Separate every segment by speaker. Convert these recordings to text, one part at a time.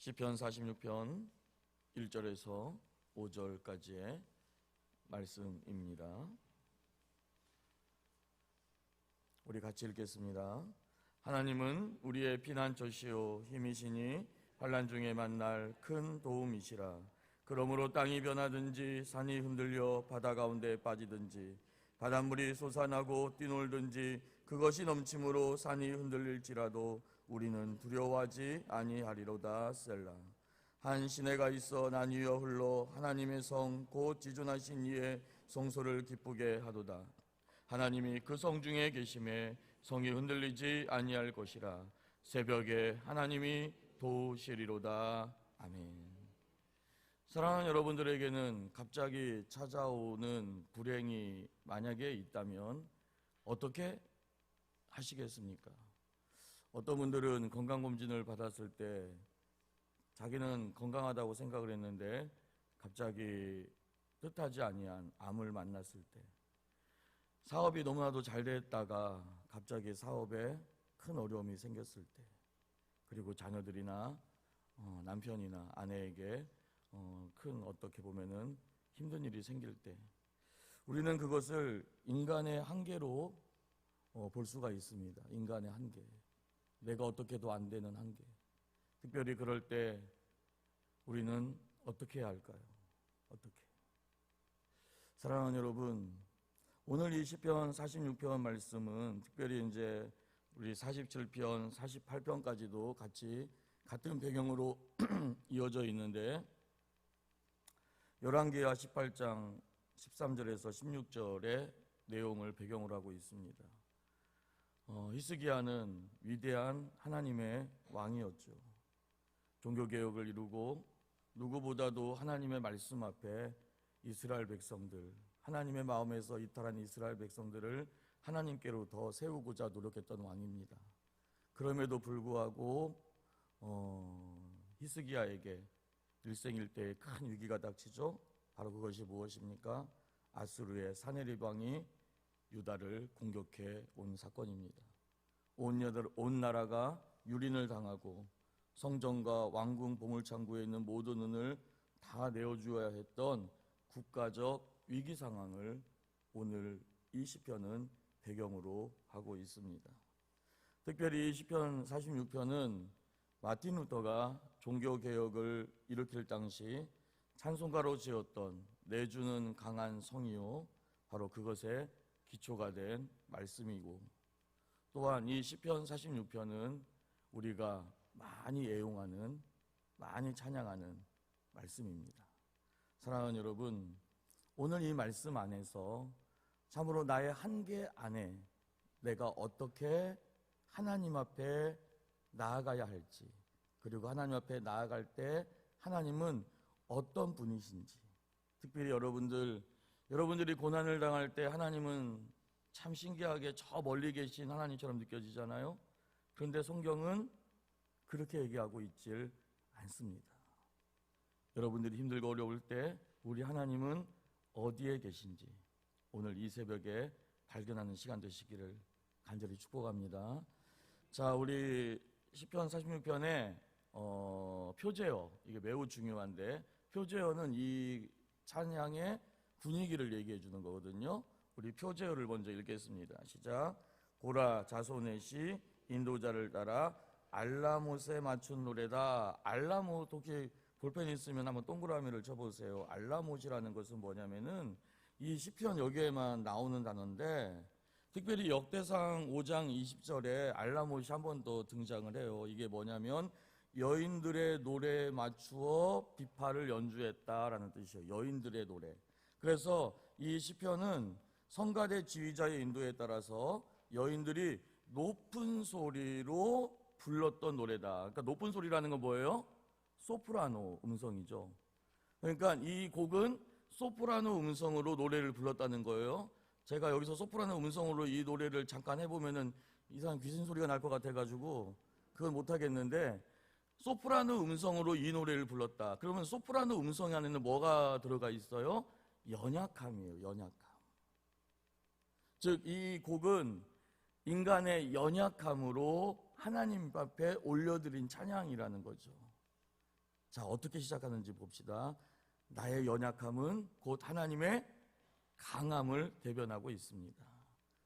Speaker 1: 시편 46편 1절에서 5절까지의 말씀입니다. 우리 같이 읽겠습니다. 하나님은 우리의 피난처시요 힘이시니 환난 중에 만날 큰 도움이시라. 그러므로 땅이 변하든지 산이 흔들려 바다 가운데 빠지든지 바닷물이 솟아나고 뛰놀든지 그것이 넘침으로 산이 흔들릴지라도 우리는 두려워하지 아니하리로다. 셀라. 한 시내가 있어 난 위어 흘러 하나님의 성 곧 지존하신 이의 성소를 기쁘게 하도다. 하나님이 그 성 중에 계심에 성이 흔들리지 아니할 것이라. 새벽에 하나님이 도우시리로다. 아멘. 사랑하는 여러분들에게는 갑자기 찾아오는 불행이 만약에 있다면 어떻게 하시겠습니까? 어떤 분들은 건강검진을 받았을 때 자기는 건강하다고 생각을 했는데 갑자기 뜻하지 아니한 암을 만났을 때, 사업이 너무나도 잘 됐다가 갑자기 사업에 큰 어려움이 생겼을 때, 그리고 자녀들이나 남편이나 아내에게 큰 어떻게 보면은 힘든 일이 생길 때, 우리는 그것을 인간의 한계로 볼 수가 있습니다. 인간의 한계, 내가 어떻게도 안 되는 한계. 특별히 그럴 때 우리는 어떻게 해야 할까요? 어떻게? 사랑하는 여러분, 오늘 이 시편 46편 말씀은 특별히 이제 우리 47편, 48편까지도 같은 배경으로 이어져 있는데, 열왕기하 18장 13절에서 16절의 내용을 배경으로 하고 있습니다. 히스기야는 위대한 하나님의 왕이었죠. 종교개혁을 이루고 누구보다도 하나님의 말씀 앞에 이스라엘 백성들, 하나님의 마음에서 이탈한 이스라엘 백성들을 하나님께로 더 세우고자 노력했던 왕입니다. 그럼에도 불구하고 히스기야에게 일생일대에 큰 위기가 닥치죠. 바로 그것이 무엇입니까? 아수르의 사네립 왕이 유다를 공격해 온 사건입니다. 온 나라가 유린을 당하고 성전과 왕궁 보물창고에 있는 모든 은을 다 내어주어야 했던 국가적 위기 상황을 오늘 이 시편은 배경으로 하고 있습니다. 특별히 이 시편 46편은 마틴 루터가 종교개혁을 일으킬 당시 찬송가로 지었던 내주는 강한 성이요, 바로 그것에 기초가 된 말씀이고, 또한 이 시편 46편은 우리가 많이 애용하는, 많이 찬양하는 말씀입니다. 사랑하는 여러분, 오늘 이 말씀 안에서 참으로 나의 한계 안에 내가 어떻게 하나님 앞에 나아가야 할지, 그리고 하나님 앞에 나아갈 때 하나님은 어떤 분이신지, 특별히 여러분들이 고난을 당할 때 하나님은 참 신기하게 저 멀리 계신 하나님처럼 느껴지잖아요. 그런데 성경은 그렇게 얘기하고 있질 않습니다. 여러분들이 힘들고 어려울 때 우리 하나님은 어디에 계신지 오늘 이 새벽에 발견하는 시간 되시기를 간절히 축복합니다. 자, 우리 시편 46편에 표제어, 이게 매우 중요한데, 표제어는 이 찬양의 분위기를 얘기해 주는 거거든요. 우리 표제어를 먼저 읽겠습니다. 시작. 고라 자손의 시 인도자를 따라 알라못에 맞춘 노래다. 알라못, 혹시 볼펜 있으면 한번 동그라미를 쳐보세요. 알라못이라는 것은 뭐냐면은 이 시편 여기에만 나오는 단어인데, 특별히 역대상 5장 20절에 알라못이 한 번 더 등장을 해요. 이게 뭐냐면 여인들의 노래에 맞추어 비파를 연주했다라는 뜻이에요. 여인들의 노래. 그래서 이 시편은 성가대 지휘자의 인도에 따라서 여인들이 높은 소리로 불렀던 노래다. 그러니까 높은 소리라는 건 뭐예요? 소프라노 음성이죠. 그러니까 이 곡은 소프라노 음성으로 노래를 불렀다는 거예요. 제가 여기서 소프라노 음성으로 이 노래를 잠깐 해보면은 이상한 귀신 소리가 날 것 같아가지고 그건 못하겠는데, 소프라노 음성으로 이 노래를 불렀다. 그러면 소프라노 음성 안에는 뭐가 들어가 있어요? 연약함이에요. 연약함. 즉 이 곡은 인간의 연약함으로 하나님 앞에 올려드린 찬양이라는 거죠. 자, 어떻게 시작하는지 봅시다. 나의 연약함은 곧 하나님의 강함을 대변하고 있습니다.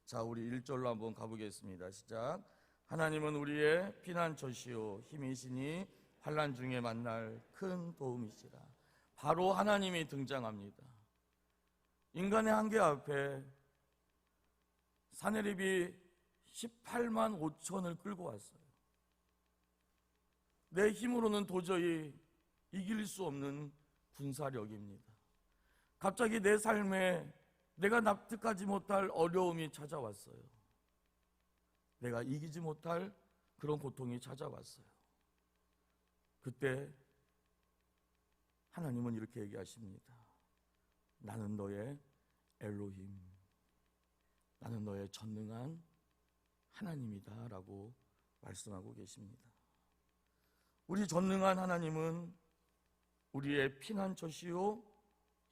Speaker 1: 자, 우리 1절로 한번 가보겠습니다. 시작. 하나님은 우리의 피난처시요 힘이시니 환난 중에 만날 큰 도움이시라. 바로 하나님이 등장합니다. 인간의 한계 앞에 사내립이 18만 5천을 끌고 왔어요. 내 힘으로는 도저히 이길 수 없는 군사력입니다. 갑자기 내 삶에 내가 납득하지 못할 어려움이 찾아왔어요. 내가 이기지 못할 그런 고통이 찾아왔어요. 그때 하나님은 이렇게 얘기하십니다. 나는 너의 엘로힘, 나는 너의 전능한 하나님이다 라고 말씀하고 계십니다. 우리 전능한 하나님은 우리의 피난처시요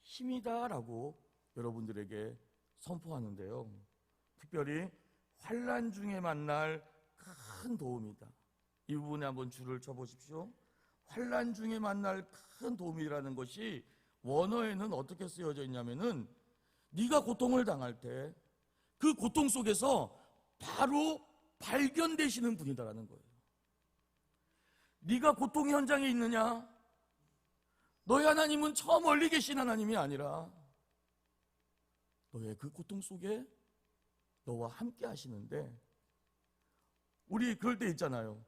Speaker 1: 힘이다 라고 여러분들에게 선포하는데요, 특별히 환난 중에 만날 큰 도움이다. 이 부분에 한번 줄을 쳐보십시오. 환난 중에 만날 큰 도움이라는 것이 원어에는 어떻게 쓰여져 있냐면은 네가 고통을 당할 때 그 고통 속에서 바로 발견되시는 분이다라는 거예요. 네가 고통 현장에 있느냐? 너의 하나님은 저 멀리 계신 하나님이 아니라 너의 그 고통 속에 너와 함께 하시는데, 우리 그럴 때 있잖아요.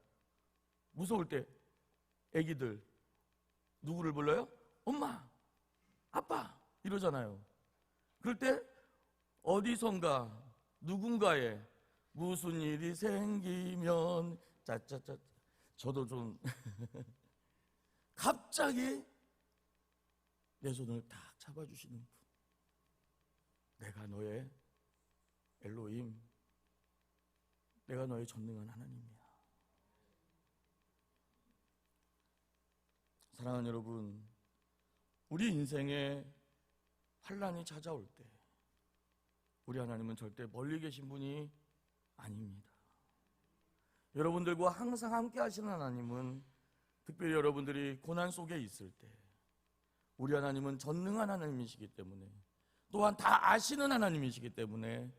Speaker 1: 무서울 때 애기들 누구를 불러요? 엄마, 아빠 이러잖아요. 그럴 때 어디선가 누군가의 무슨 일이 생기면 짜짜짜, 저도 좀 갑자기 내 손을 딱 잡아주시는 분, 내가 너의 엘로힘, 내가 너의 전능한 하나님이야. 사랑하는 여러분, 우리 인생에 환난이 찾아올 때 우리 하나님은 절대 멀리 계신 분이 아닙니다. 여러분들과 항상 함께 하시는 하나님은, 특별히 여러분들이 고난 속에 있을 때 우리 하나님은 전능한 하나님이시기 때문에, 또한 다 아시는 하나님이시기 때문에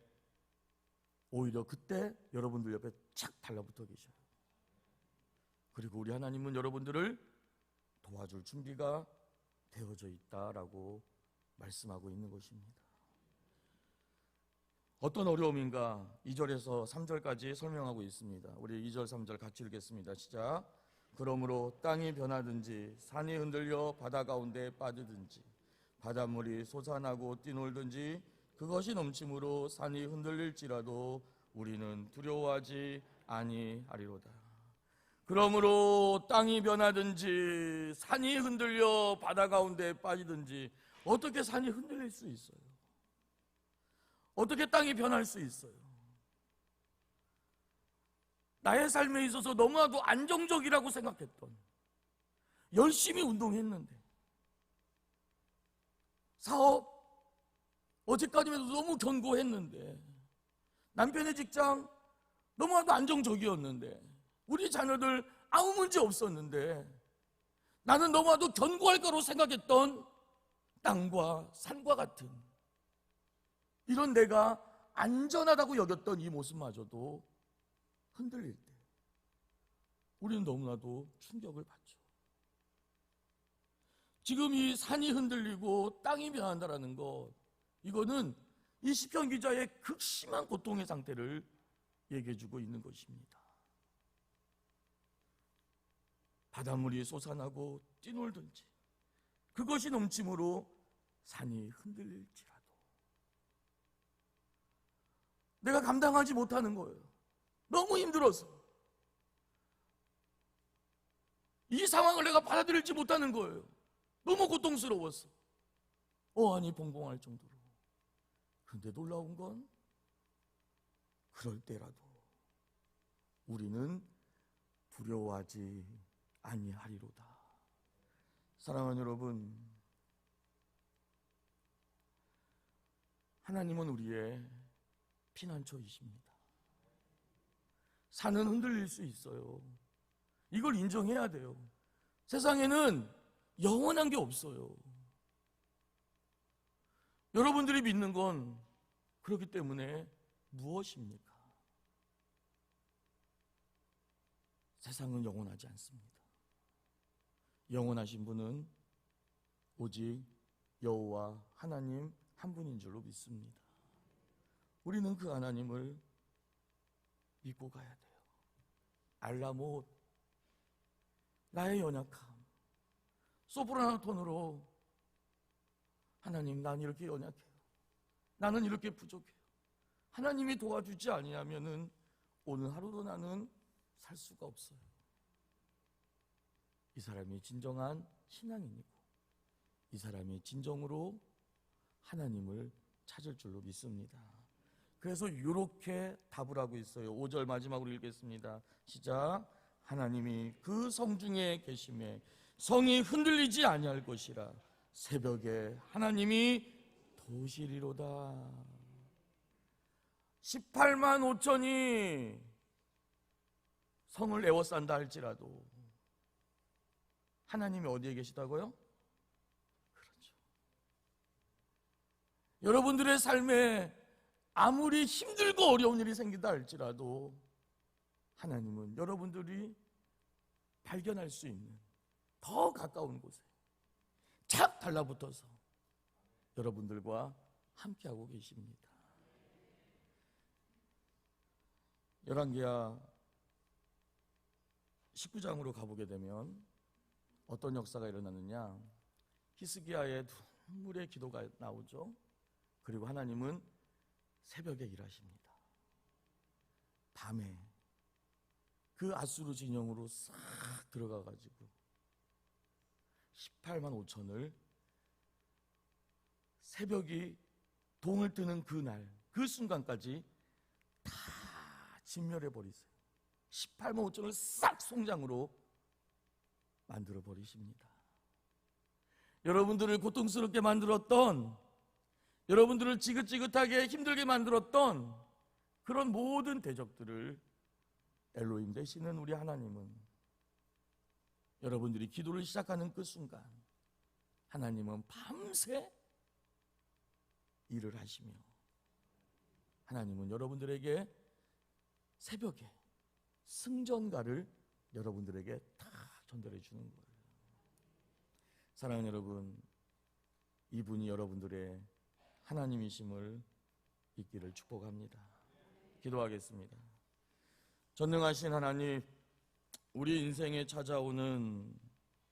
Speaker 1: 오히려 그때 여러분들 옆에 착 달라붙어 계셔요. 그리고 우리 하나님은 여러분들을 도와줄 준비가 되어져 있다라고 말씀하고 있는 것입니다. 어떤 어려움인가 2절에서 3절까지 설명하고 있습니다. 우리 2절 3절 같이 읽겠습니다. 시작. 그러므로 땅이 변하든지 산이 흔들려 바다 가운데 빠지든지 바닷물이 솟아나고 뛰놀든지 그것이 넘침으로 산이 흔들릴지라도 우리는 두려워하지 아니하리로다. 그러므로 땅이 변하든지 산이 흔들려 바다 가운데 빠지든지, 어떻게 산이 흔들릴 수 있어요? 어떻게 땅이 변할 수 있어요? 나의 삶에 있어서 너무나도 안정적이라고 생각했던, 열심히 운동했는데, 사업 어제까지만 해도 너무 견고했는데, 남편의 직장 너무나도 안정적이었는데, 우리 자녀들 아무 문제 없었는데, 나는 너무나도 견고할 거로 생각했던 땅과 산과 같은 이런 내가 안전하다고 여겼던 이 모습마저도 흔들릴 때 우리는 너무나도 충격을 받죠. 지금 이 산이 흔들리고 땅이 변한다라는 것, 이거는 이 시편 기자의 극심한 고통의 상태를 얘기해주고 있는 것입니다. 바닷물이 솟아나고 뛰놀든지 그것이 넘침으로 산이 흔들릴지라도 내가 감당하지 못하는 거예요. 너무 힘들어서 이 상황을 내가 받아들이지 못하는 거예요. 너무 고통스러워서 어안이 봉봉할 정도로. 그런데 놀라운 건 그럴 때라도 우리는 두려워하지 아니하리로다. 사랑하는 여러분, 하나님은 우리의 피난처이십니다. 산은 흔들릴 수 있어요. 이걸 인정해야 돼요. 세상에는 영원한 게 없어요. 여러분들이 믿는 건 그렇기 때문에 무엇입니까? 세상은 영원하지 않습니다. 영원하신 분은 오직 여호와 하나님 한 분인 줄로 믿습니다. 우리는 그 하나님을 믿고 가야 돼요. 알라못, 나의 연약함, 소프라노 톤으로 하나님, 난 이렇게 연약해요. 나는 이렇게 부족해요. 하나님이 도와주지 아니하면은 오늘 하루도 나는 살 수가 없어요. 이 사람이 진정한 신앙인이고 이 사람이 진정으로 하나님을 찾을 줄로 믿습니다. 그래서 이렇게 답을 하고 있어요. 5절 마지막으로 읽겠습니다. 시작. 하나님이 그 성중에 계심에 성이 흔들리지 아니할 것이라. 새벽에 하나님이 도시리로다. 18만 5천이 성을 에워싼다 할지라도 하나님이 어디에 계시다고요? 그렇죠. 여러분들의 삶에 아무리 힘들고 어려운 일이 생긴다 할지라도 하나님은 여러분들이 발견할 수 있는 더 가까운 곳에 착 달라붙어서 여러분들과 함께하고 계십니다. 열왕기하 19장으로 가보게 되면 어떤 역사가 일어나느냐, 히스기야의 눈물의 기도가 나오죠. 그리고 하나님은 새벽에 일하십니다. 밤에 그 아수르 진영으로 싹 들어가가지고 18만 5천을 새벽이 동을 뜨는 그날, 그 순간까지 다 진멸해버리세요. 18만 5천을 싹 송장으로 만들어버리십니다. 여러분들을 고통스럽게 만들었던, 여러분들을 지긋지긋하게 힘들게 만들었던 그런 모든 대적들을 엘로힘 되시는 우리 하나님은 여러분들이 기도를 시작하는 그 순간 하나님은 밤새 일을 하시며 하나님은 여러분들에게 새벽에 승전가를 여러분들에게 다 전달해 주는 거예요. 사랑하는 여러분, 이분이 여러분들의 하나님이심을 믿기를 축복합니다. 기도하겠습니다. 전능하신 하나님, 우리 인생에 찾아오는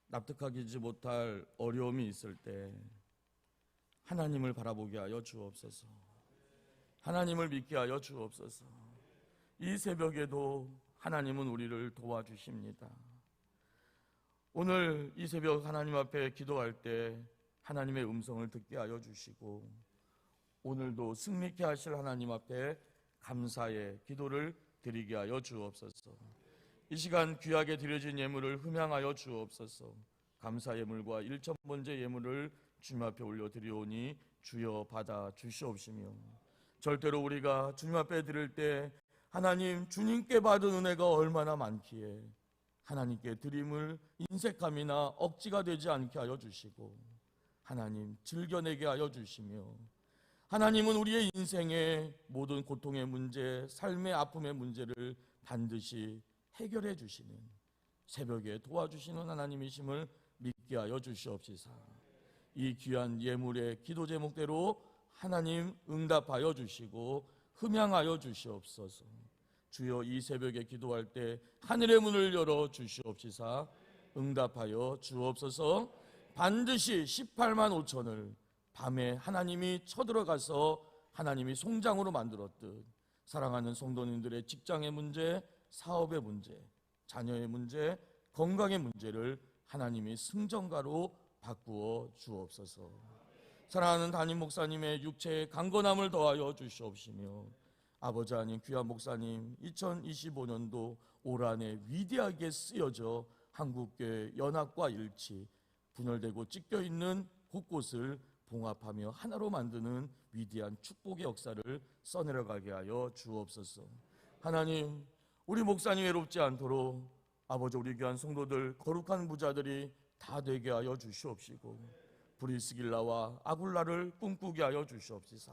Speaker 1: 납득하지 못할 어려움이 있을 때 하나님을 바라보게 하여 주옵소서. 하나님을 믿게 하여 주옵소서. 이 새벽에도 하나님은 우리를 도와주십니다. 오늘 이 새벽 하나님 앞에 기도할 때 하나님의 음성을 듣게 하여 주시고 오늘도 승리케 하실 하나님 앞에 감사의 기도를 드리게 하여 주옵소서. 이 시간 귀하게 드려진 예물을 흠양하여 주옵소서. 감사 예물과 일천번제 예물을 주님 앞에 올려드리오니 주여 받아 주시옵시며, 절대로 우리가 주님 앞에 드릴 때 하나님, 주님께 받은 은혜가 얼마나 많기에 하나님께 드림을 인색함이나 억지가 되지 않게 하여 주시고 하나님 즐겨내게 하여 주시며, 하나님은 우리의 인생의 모든 고통의 문제, 삶의 아픔의 문제를 반드시 해결해 주시는, 새벽에 도와주시는 하나님이심을 믿게 하여 주시옵시사. 이 귀한 예물의 기도 제목대로 하나님 응답하여 주시고 흠양하여 주시옵소서. 주여, 이 새벽에 기도할 때 하늘의 문을 열어 주시옵시사 응답하여 주옵소서. 반드시 18만 5천을 밤에 하나님이 쳐들어가서 하나님이 송장으로 만들었듯 사랑하는 성도님들의 직장의 문제, 사업의 문제, 자녀의 문제, 건강의 문제를 하나님이 승전가로 바꾸어 주옵소서. 사랑하는 담임 목사님의 육체의 강건함을 더하여 주시옵시며, 아버지 하나님, 귀한 목사님 2025년도 올 한해 위대하게 쓰여져 한국교회 연합과 일치, 분열되고 찢겨있는 곳곳을 봉합하며 하나로 만드는 위대한 축복의 역사를 써내려가게 하여 주옵소서. 하나님, 우리 목사님 외롭지 않도록 아버지, 우리 귀한 성도들, 거룩한 부자들이 다 되게 하여 주시옵시고 브리스길라와 아굴라를 꿈꾸게 하여 주시옵시사.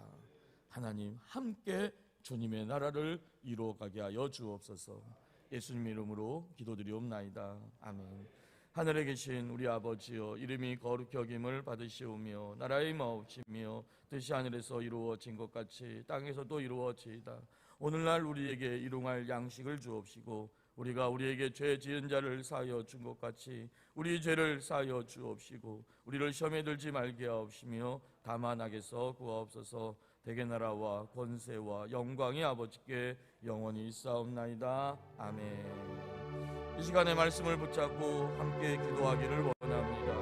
Speaker 1: 하나님 함께 주님의 나라를 이루어가게 하여 주옵소서. 예수님 이름으로 기도드리옵나이다. 아멘. 하늘에 계신 우리 아버지여, 이름이 거룩히 여김을 받으시오며 나라의 마옵시며 뜻이 하늘에서 이루어진 것 같이 땅에서도 이루어지이다. 오늘날 우리에게 일용할 양식을 주옵시고 우리가 우리에게 죄 지은 자를 사하여 준 것 같이 우리 죄를 사하여 주옵시고 우리를 시험에 들지 말게 하옵시며 다만 악에서 구하옵소서. 대개 나라와 권세와 영광이 아버지께 영원히 있사옵나이다. 아멘. 이 시간에 말씀을 붙잡고 함께 기도하기를 원합니다.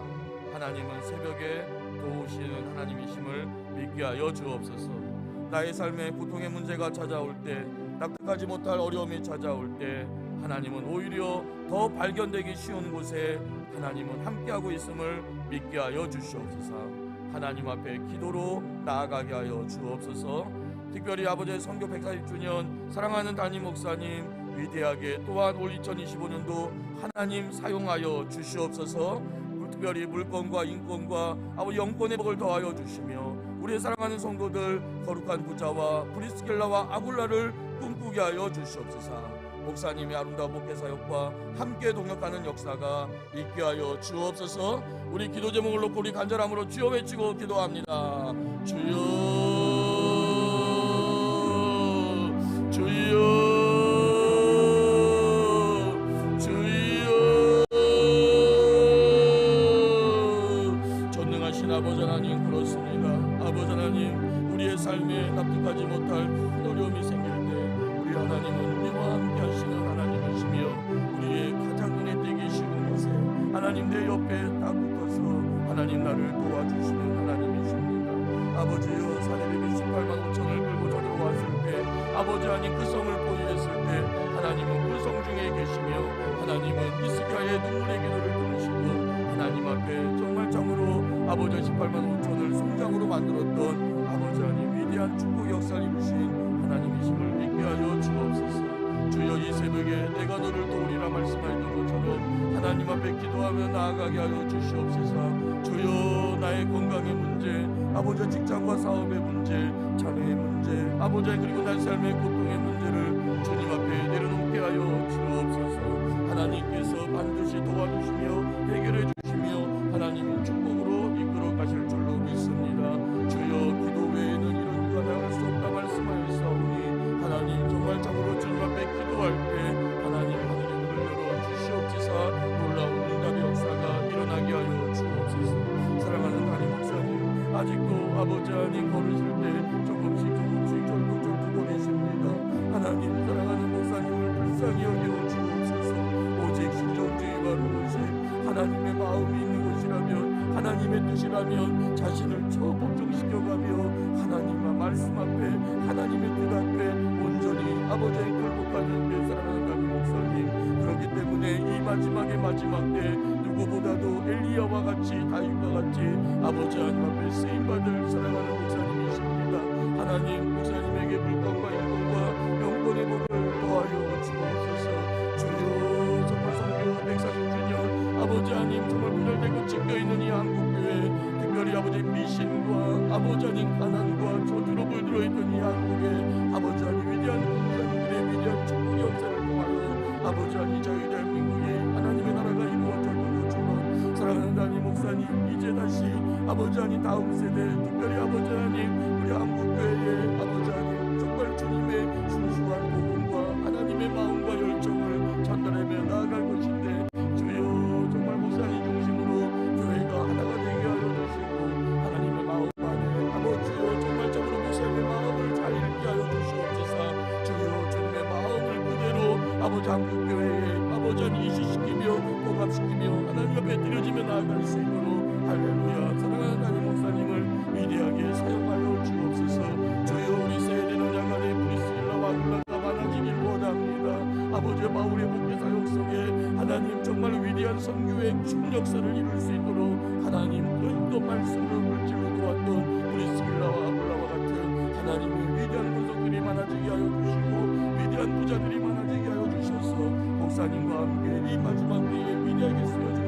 Speaker 1: 하나님은 새벽에 도우시는 하나님이심을 믿게 하여 주옵소서. 나의 삶에 고통의 문제가 찾아올 때, 납득하지 못할 어려움이 찾아올 때 하나님은 오히려 더 발견되기 쉬운 곳에 하나님은 함께하고 있음을 믿게 하여 주시옵소서. 하나님 앞에 기도로 나아가게 하여 주옵소서. 특별히 아버지의 선교 140주년 사랑하는 담임 목사님 위대하게 또한 올 2025년도 하나님 사용하여 주시옵소서. 특별히 물권과 인권과 아버지 영권의 복을 더하여 주시며 우리의 사랑하는 성도들 거룩한 부자와 브리스길라와 아굴라를 꿈꾸게 하여 주시옵소서. 목사님의 아름다운 목회 사역과 함께 동역하는 역사가 있게 하여 주옵소서. 우리 기도 제목을 놓고 우리 간절함으로 주여 외치고 기도합니다. 주여 주여 주여. 전능하신 아버지 하나님, 그렇습니다. 아버지 하나님, 우리의 삶에 납득하지 못할 큰 어려움이 생길 때 우리 하나님은 우리와 함께 하시는 하나님이시며 우리의 가장 눈에 띄기 쉬운 곳에 하나님 내 옆에 딱 붙어서 하나님 나를 도와주시는 하나님이십니다. 아버지여, 사내립이 18만 5천을 끌고 저리로 왔을 때 아버지 하나님 그 성을 보유했을 때 하나님은 그 성 중에 계시며 하나님은 히스기야의 눈물의 기도를 들으시고 하나님 앞에 정말 참으로 아버지 18만 5천을 성장으로 만들었던 아버지 하나님 위대한 축복 역사를 이루신 하나님이심을 믿게 하여 주옵소서. 주여, 이 새벽에 내가 너를 도우리라 말씀하였던 것처럼 하나님 앞에 기도하며 나아가게 하여 주시옵소서. 주여, 나의 건강의 문제, 아버지 직장과 사업의 문제, 자녀의 문제, 아버지 그리고 난 삶의 고통의 문제를 주님 앞에 내려놓게 하여 주옵소서. 하나님께서 반드시 도와주시며 해결해 주시며 하나님의 축복으로 이끌어 가실 줄로 믿습니다. 주여, 기도 외에는 이런 일과 나갈 수 없다 말씀하였사오니 하나님 정말 참으로 주님 앞에 기도할 때 하나님 하늘의 문을 열어 주시옵소서. 놀라운 응답의 역사가 일어나게 하여 주옵소서. 사랑하는 담임 목사님, 아직도 아버지 하나님 걸으실 때 조금씩 절뚝절뚝 거리십니다. 하나님, 사랑하는 목사님을 불쌍히 여겨 주옵소서. 오직 신정주의와 로봇이 하나님의 마음이 있는 곳이라면, 하나님의 뜻이라면 자신을 복종시켜가며 하나님과 말씀 앞에, 하나님의 뜻 앞에 온전히 아버지의 굴복하는 내 사랑하는 담임 목사님, 그렇기 때문에 이 마지막 때 누구보다도 엘리야와 같이 다윗과 같이 아버지 하나님 앞에 쓰임받을 사랑하는 목사님이십니다. 하나님, 목사님에게 물권과 인권과 영권의 복을 더하여 주옵소서. 주여, 정말 선교 140주년 아버지 하나님 정말 분열되고 찢겨있는 이 한국교회, 특별히 아버지 미신과 아버지 하나님 가난과 저주로 물들어 있던 이 한국에 아버지 하나님 위대한 공산들의 위대한 축복 역사를 통하여 아버지 하나님 저희 대한민국에 하나님의 나라가 이루어질 것처럼 사랑하는 담임 목사님, 이제 다시 아버지 하나님 다음 세대, 특별히 아버지 하나님 우리 한국교회에 아버지 하나님 정말 주님의 순수한 복음과 하나님의 마음과 열정을 전달하며 나아갈 것인데 주여, 정말 목사님 중심으로 교회가 하나가 되게 하여 주시고 하나님의 마음 안에 아버지여 정말 적으로 목사님의 마음을 잘 읽게 하여 주시옵소서. 주여, 주님의 마음을 그대로 아버지 한국교회에 아버지 하나님 이식시키며 봉합시키며 하나님 앞에 드려지며 나아갈 수 있도록 할렐루야. 사랑하는 담임 목사님을 위대하게 사용하여 주옵소서. 주여, 우리 세대는 야간에 브리스길라와 아굴라가 많아지길 원합니다. 아버지 바울의 목회 사역 속에 하나님 정말 위대한 선교의 충력사를 이룰 수 있도록 하나님 또 말씀으로 물질로 도왔던 브리스길라와 아굴라와 같은 하나님의 위대한 권속들이 많아지게 하여 주시고 위대한 부자들이 많아지게 하여 주셔서 목사님과 함께 이 마지막 때에 위대하게 쓰여주